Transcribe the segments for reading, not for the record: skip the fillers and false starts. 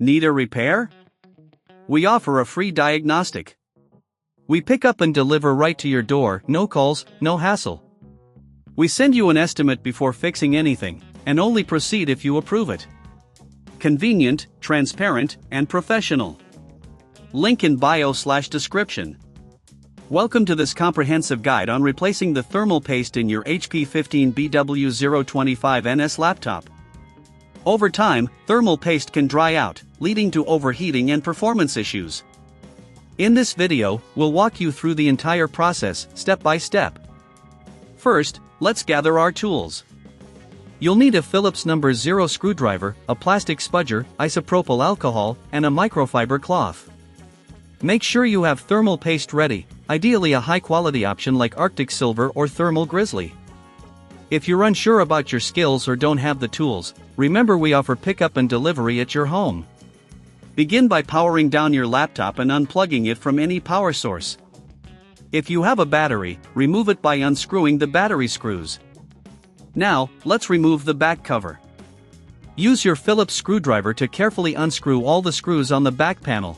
Need a repair? We offer a free diagnostic. We pick up and deliver right to your door, no calls, no hassle. We send you an estimate before fixing anything, and only proceed if you approve it. Convenient, transparent, and professional. Link in bio/description. Welcome to this comprehensive guide on replacing the thermal paste in your HP 15BW025NS laptop. Over time, thermal paste can dry out, leading to overheating and performance issues. In this video, we'll walk you through the entire process, step by step. First, let's gather our tools. You'll need a Phillips No. 0 screwdriver, a plastic spudger, isopropyl alcohol, and a microfiber cloth. Make sure you have thermal paste ready, ideally a high-quality option like Arctic Silver or Thermal Grizzly. If you're unsure about your skills or don't have the tools, remember we offer pickup and delivery at your home. Begin by powering down your laptop and unplugging it from any power source. If you have a battery, remove it by unscrewing the battery screws. Now, let's remove the back cover. Use your Phillips screwdriver to carefully unscrew all the screws on the back panel.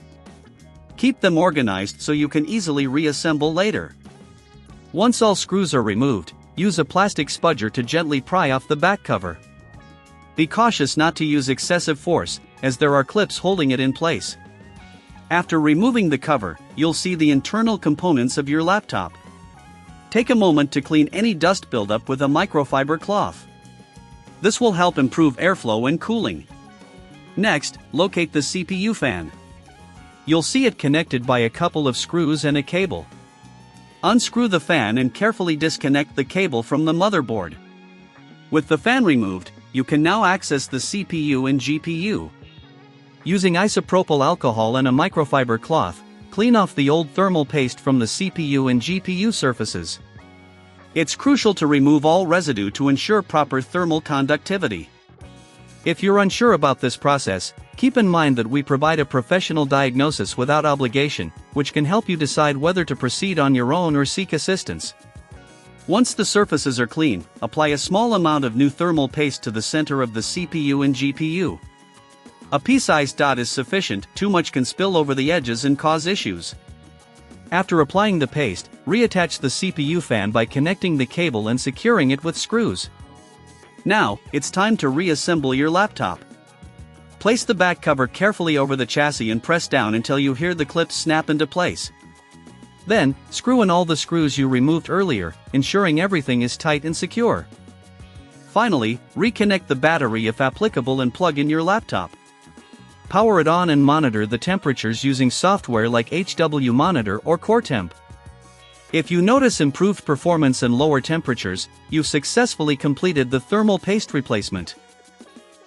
Keep them organized so you can easily reassemble later. Once all screws are removed, use a plastic spudger to gently pry off the back cover. Be cautious not to use excessive force, as there are clips holding it in place. After removing the cover, you'll see the internal components of your laptop. Take a moment to clean any dust buildup with a microfiber cloth. This will help improve airflow and cooling. Next, locate the CPU fan. You'll see it connected by a couple of screws and a cable. Unscrew the fan and carefully disconnect the cable from the motherboard. With the fan removed, you can now access the CPU and GPU. Using isopropyl alcohol and a microfiber cloth, clean off the old thermal paste from the CPU and GPU surfaces. It's crucial to remove all residue to ensure proper thermal conductivity. If you're unsure about this process, keep in mind that we provide a professional diagnosis without obligation, which can help you decide whether to proceed on your own or seek assistance. Once the surfaces are clean, apply a small amount of new thermal paste to the center of the CPU and GPU. A pea-sized dot is sufficient, too much can spill over the edges and cause issues. After applying the paste, reattach the CPU fan by connecting the cable and securing it with screws. Now, it's time to reassemble your laptop. Place the back cover carefully over the chassis and press down until you hear the clips snap into place. Then, screw in all the screws you removed earlier, ensuring everything is tight and secure. Finally, reconnect the battery if applicable and plug in your laptop. Power it on and monitor the temperatures using software like HW Monitor or CoreTemp. If you notice improved performance and lower temperatures, you've successfully completed the thermal paste replacement.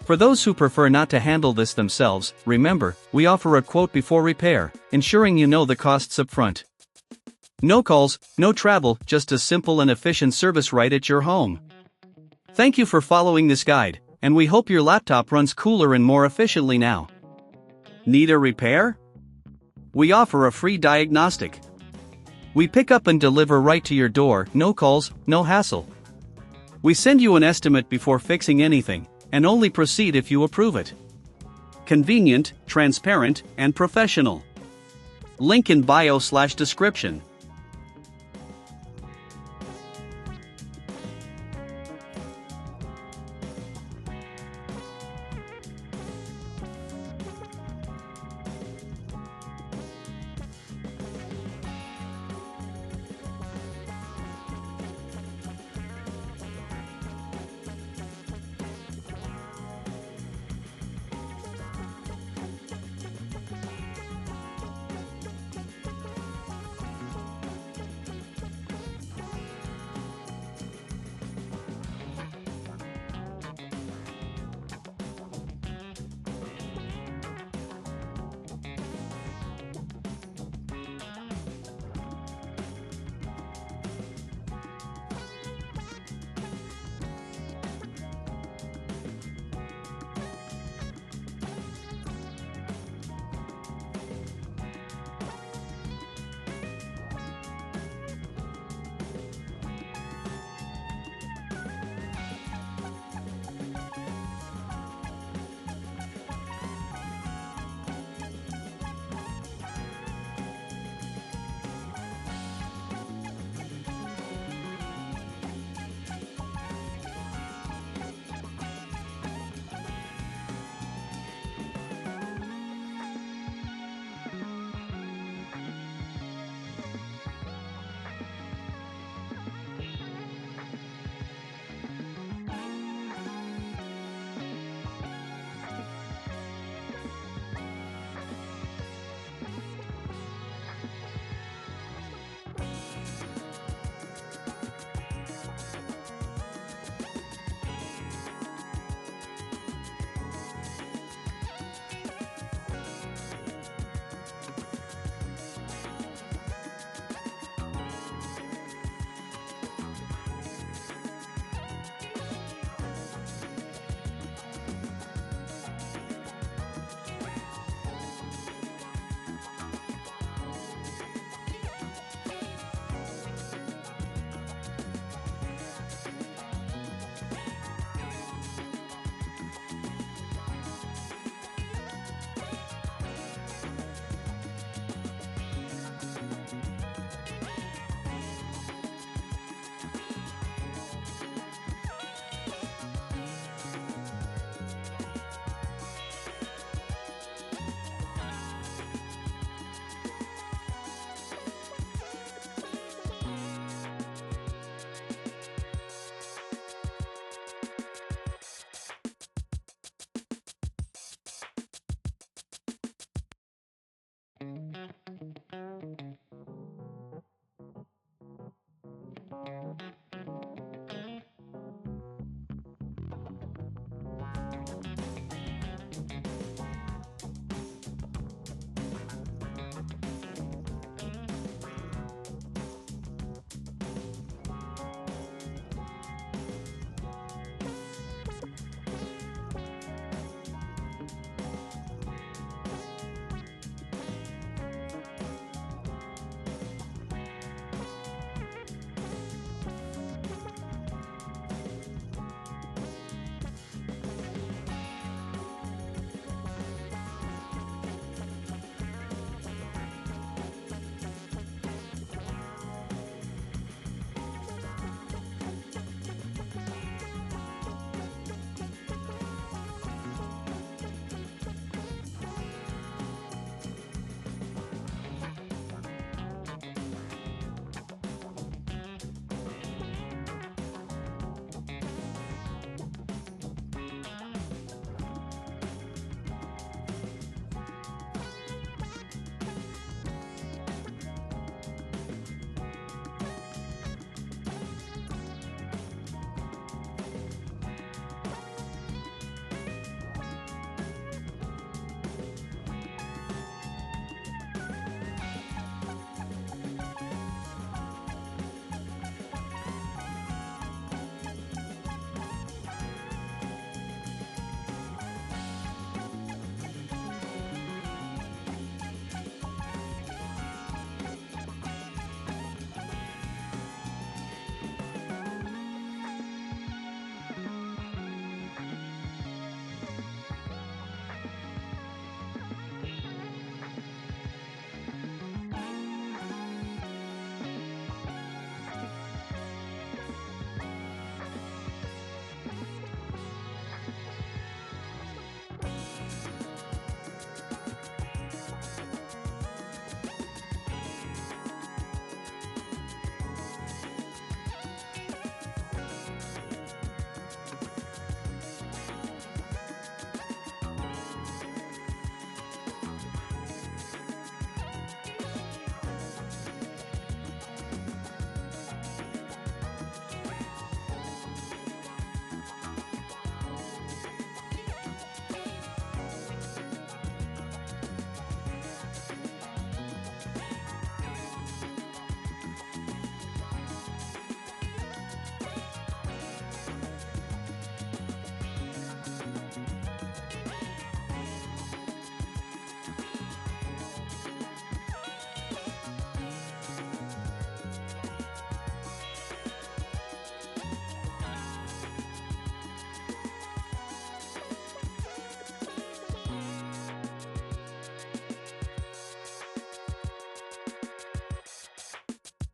For those who prefer not to handle this themselves, remember, we offer a quote before repair, ensuring you know the costs up front. No calls, no travel, just a simple and efficient service right at your home. Thank you for following this guide, and we hope your laptop runs cooler and more efficiently now. Need a repair? We offer a free diagnostic. We pick up and deliver right to your door, no calls, no hassle. We send you an estimate before fixing anything, and only proceed if you approve it. Convenient, transparent, and professional. Link in bio/description.